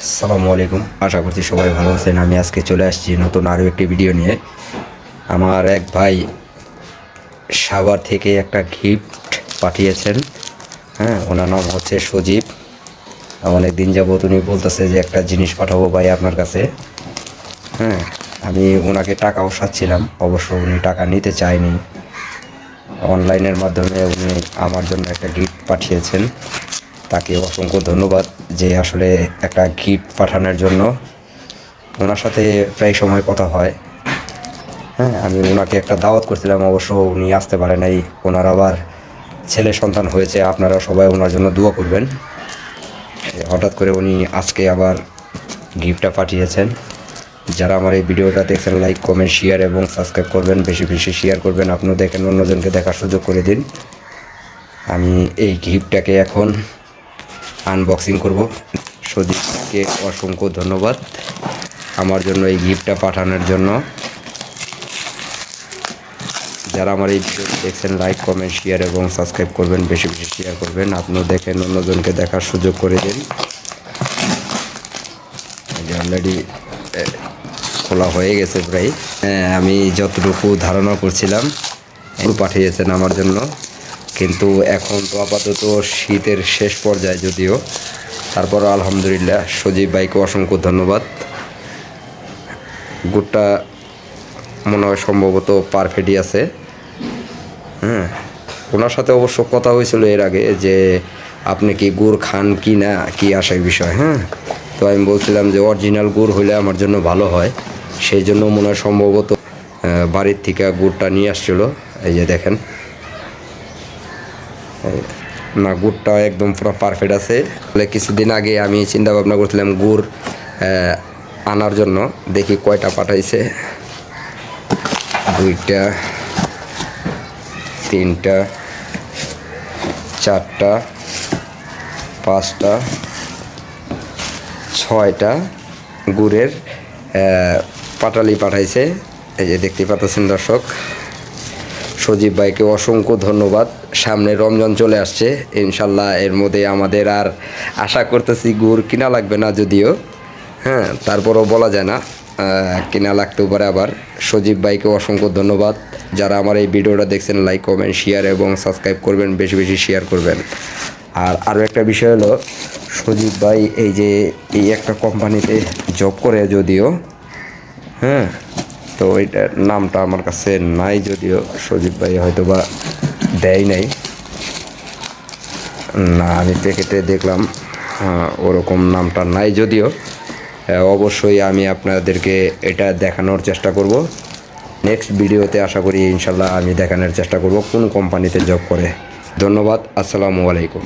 আসসালামু আলাইকুম, আশা করছি সবাই ভালো আছেন। আমি আজকে চলে আসছি নতুন আরও একটি ভিডিও নিয়ে। আমার এক ভাই সাভার থেকে একটা গিফট পাঠিয়েছেন। হ্যাঁ, ওনার নাম হচ্ছে সজীব। অনেক দিন যাবত উনি বলতেছে যে একটা জিনিস পাঠাবো ভাই আপনার কাছে। হ্যাঁ, আমি ওনাকে টাকাও সাচ্ছিলাম, অবশ্য উনি টাকা নিতে চায়নি। অনলাইনের মাধ্যমে উনি আমার জন্য একটা গিফট পাঠিয়েছেন। তাকে অসংখ্য ধন্যবাদ যে আসলে একটা গিফট পাঠানোর জন্য। ওনার সাথে প্রায় সময় কথা হয়। হ্যাঁ, আমি ওনাকে একটা দাওয়াত করছিলাম, অবশ্য উনি আসতে পারে নাই। ওনার আবার ছেলে সন্তান হয়েছে, আপনারা সবাই ওনার জন্য দোয়া করবেন। হঠাৎ করে উনি আজকে আবার গিফটটা পাঠিয়েছেন। যারা আমার এই ভিডিওটা দেখছেন, লাইক কমেন্ট শেয়ার এবং সাবস্ক্রাইব করবেন, বেশি বেশি শেয়ার করবেন। আপনিও দেখেন, অন্যজনকে দেখার সুযোগ করে দিন। আমি এই গিফটটাকে এখন আনবক্সিং করব। সদীপকে অসংখ্য ধন্যবাদ আমার জন্য এই গিফটটা পাঠানোর জন্য। যারা আমার এই ভিডিও দেখছেন, লাইক কমেন্ট শেয়ার এবং সাবস্ক্রাইব করবেন, বেশি বেশি শেয়ার করবেন। আপনিও দেখেন, অন্যজনকে দেখার সুযোগ করে দিন। অলরেডি খোলা হয়ে গেছে প্রায়। আমি যতটুকু ধারণা করছিলাম পাঠিয়েছেন আমার জন্য, কিন্তু এখন তো আপাতত শীতের শেষ পর্যায়ে, যদিও তারপর আলহামদুলিল্লাহ সজীব ভাইকে অসংখ্য ধন্যবাদ। গুড়টা মনে হয় সম্ভবত পারফেক্টই আছে। হ্যাঁ, ওনার সাথে অবশ্য কথা হয়েছিল এর আগে যে আপনি কি গুড় খান কি না, কি আসার বিষয়। হ্যাঁ, তো আমি বলছিলাম যে অরিজিনাল গুড় হইলে আমার জন্য ভালো হয়। সেই জন্য মনে হয় সম্ভবত বাড়ির থেকে গুড়টা নিয়ে আসছিলো। এই যে দেখেন, না গুড়টা একদম পুরো পারফেক্ট আছে। তাহলে কিছুদিন আগে আমি চিন্তা ভাবনা করছিলাম গুড় আনার জন্য, দেখি কয়টা পাঠাইছে। 2টা, 3টা, 4টা, 5টা, 6টা গুড়ের পাটালি পাঠাইছে। এই যে দেখতে পাচ্ছেন দর্শক। সজীব ভাইকে অসংখ্য ধন্যবাদ। সামনে রমজান চলে আসছে, ইনশাল্লাহ এর মধ্যে আমাদের আর আশা করতেছি গুড় কিনা লাগবে না, যদিও হ্যাঁ তারপরও বলা যায় না, কিনা লাগতেও পারে আবার। সজীব ভাইকে অসংখ্য ধন্যবাদ। যারা আমার এই ভিডিওটা দেখছেন, লাইক কমেন্ট শেয়ার এবং সাবস্ক্রাইব করবেন, বেশি বেশি শেয়ার করবেন। আর আরও একটা বিষয় হলো, সজীব ভাই এই যে এই একটা কোম্পানিতে জব করে, যদিও হ্যাঁ, তো এইটার নামটা আমার কাছে নাই, যদিও সজীব ভাই হয়তো বা দেয় নাই। না, আমি প্যাকেটে দেখলাম ওরকম নামটা নাই, যদিও অবশ্যই আমি আপনাদেরকে এটা দেখানোর চেষ্টা করব। নেক্সট ভিডিওতে আশা করি ইনশাল্লাহ আমি দেখানোর চেষ্টা করব কোন কোম্পানিতে জব করে। ধন্যবাদ, আসসালামু আলাইকুম।